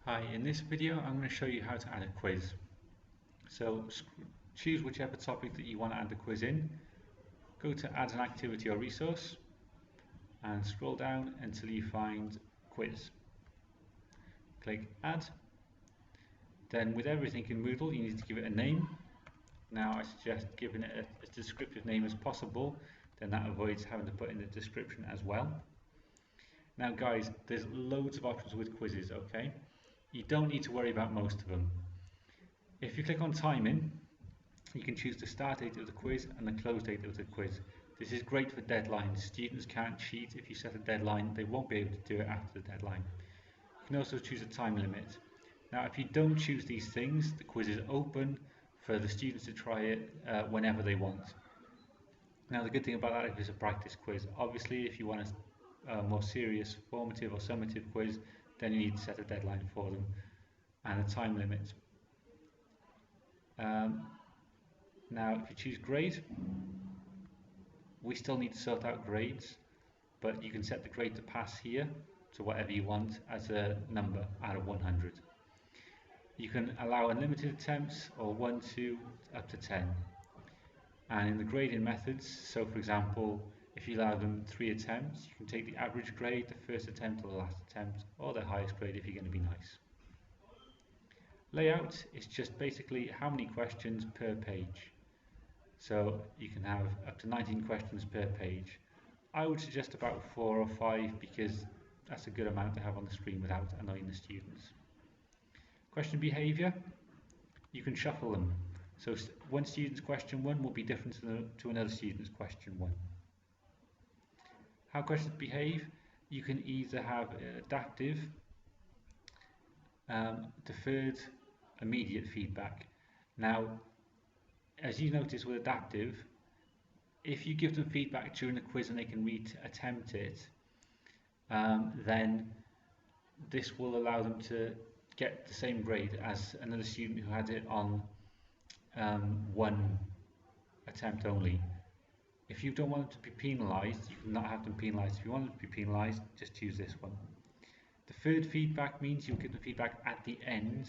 Hi, in this video I'm going to show you how to add a quiz. So choose whichever topic that you want to add the quiz in, go to add an activity or resource and scroll down until you find quiz. Click add. Then with everything in Moodle you need to give it a name. Now I suggest giving it as descriptive name as possible, then that avoids having to put in the description as well. Now guys, there's loads of options with quizzes, okay? You don't need to worry about most of them. If you click on timing, you can choose the start date of the quiz and the close date of the quiz. This is great for deadlines. Students can't cheat. If you set a deadline, they won't be able to do it after the deadline. You can also choose a time limit. Now, if you don't choose these things, the quiz is open for the students to try it whenever they want. Now, the good thing about that is it's a practice quiz. Obviously, if you want a more serious, formative or summative quiz, then you need to set a deadline for them and a time limit. Now, if you choose grade, we still need to sort out grades, but you can set the grade to pass here to whatever you want as a number out of 100. You can allow unlimited attempts or 1, 2, up to 10. And in the grading methods, so for example, if you allow them 3 attempts, you can take the average grade, the first attempt or the last attempt, or the highest grade if you're going to be nice. Layout is just basically how many questions per page. So you can have up to 19 questions per page. I would suggest about 4 or 5 because that's a good amount to have on the screen without annoying the students. Question behaviour, you can shuffle them. So one student's question 1 will be different to another student's question 1. How questions behave, you can either have adaptive, deferred, immediate feedback. Now, as you notice with adaptive, if you give them feedback during the quiz and they can attempt it, then this will allow them to get the same grade as another student who had it on one attempt only. If you don't want them to be penalised, you cannot have them penalised. If you want them to be penalised, just choose this one. Deferred feedback means you'll give them feedback at the end,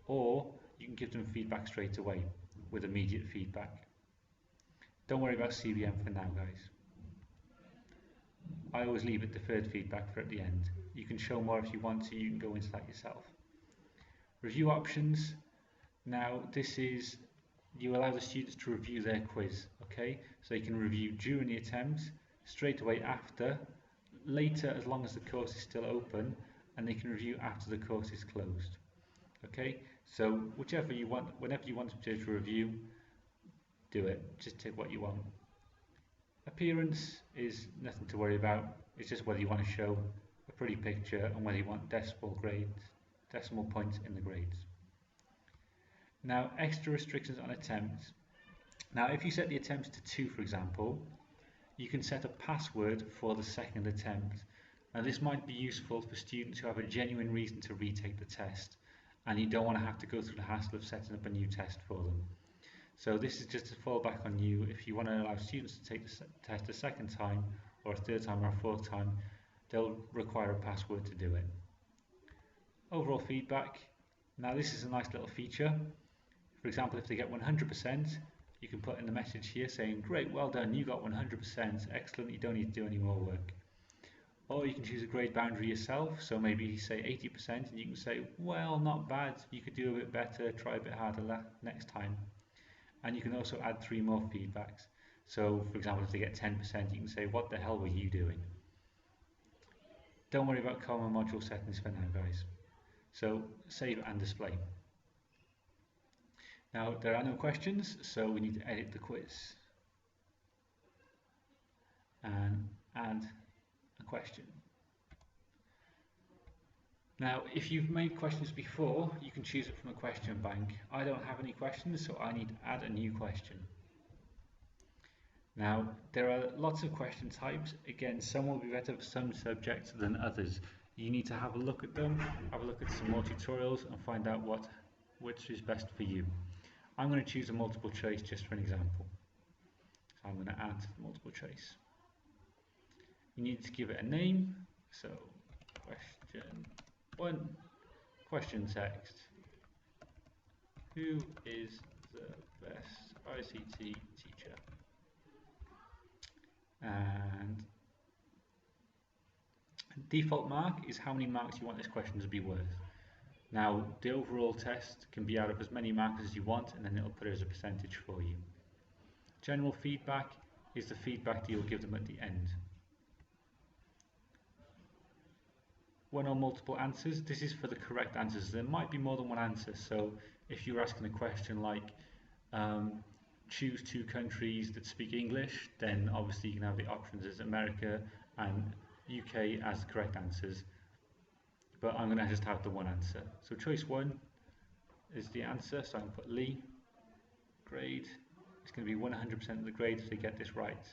or you can give them feedback straight away with immediate feedback. Don't worry about CBM for now, guys. I always leave it deferred feedback for at the end. You can show more if you want to, you can go into that yourself. Review options. Now this is, you allow the students to review their quiz, okay? So they can review during the attempt, straight away after, later as long as the course is still open, and they can review after the course is closed. Okay, so whichever you want, whenever you want to review, do it. Just take what you want. Appearance is nothing to worry about. It's just whether you want to show a pretty picture and whether you want decimal points in the grades. Now, extra restrictions on attempts. Now, if you set the attempts to 2, for example, you can set a password for the second attempt. Now, this might be useful for students who have a genuine reason to retake the test, and you don't want to have to go through the hassle of setting up a new test for them. So this is just a fallback on you. If you want to allow students to take the test a second time, or a third time, or a fourth time, they'll require a password to do it. Overall feedback. Now this is a nice little feature. For example, if they get 100%, you can put in the message here saying, great, well done, you got 100%, excellent, you don't need to do any more work. Or you can choose a grade boundary yourself, so maybe you say 80% and you can say, well, not bad, you could do a bit better, try a bit harder next time. And you can also add 3 more feedbacks. So for example, if they get 10%, you can say, what the hell were you doing? Don't worry about common module settings for now, guys. So save and display. Now there are no questions, so we need to edit the quiz and add a question. Now if you've made questions before, you can choose it from a question bank. I don't have any questions, so I need to add a new question. Now there are lots of question types. Again, some will be better for some subjects than others. You need to have a look at them, have a look at some more tutorials and find out which is best for you. I'm going to choose a multiple choice just for an example. So I'm going to add multiple choice. You need to give it a name. So question 1, question text. Who is the best ICT teacher? And default mark is how many marks you want this question to be worth. Now, the overall test can be out of as many marks as you want, and then it'll put it as a percentage for you. General feedback is the feedback that you'll give them at the end. One or multiple answers, this is for the correct answers. There might be more than one answer, so if you're asking a question like choose 2 countries that speak English, then obviously you can have the options as America and UK as the correct answers, but I'm going to just have the one answer. So choice 1 is the answer, so I'm going to put Lee. Grade, it's going to be 100% of the grade if they get this right,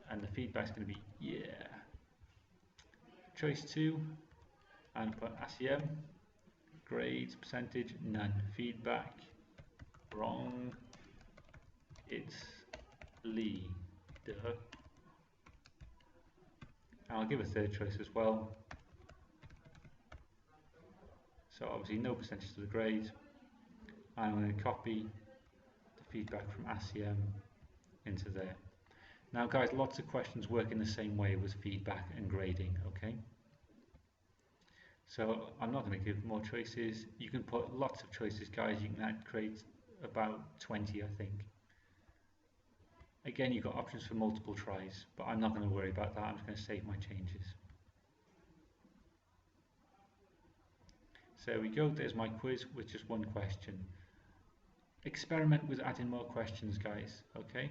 and the feedback is going to be yeah. Choice 2, and put ASEM. Grades, percentage, none. Feedback, wrong. It's Lee. Duh. I'll give a third choice as well. So obviously no percentage to the grade. I'm going to copy the feedback from ASEM into there. Now guys, lots of questions work in the same way with feedback and grading, okay? So I'm not going to give more choices. You can put lots of choices, guys. You can create about 20, I think. Again, you've got options for multiple tries, but I'm not going to worry about that. I'm just going to save my changes. So there we go. There's my quiz with just one question. Experiment with adding more questions, guys, okay?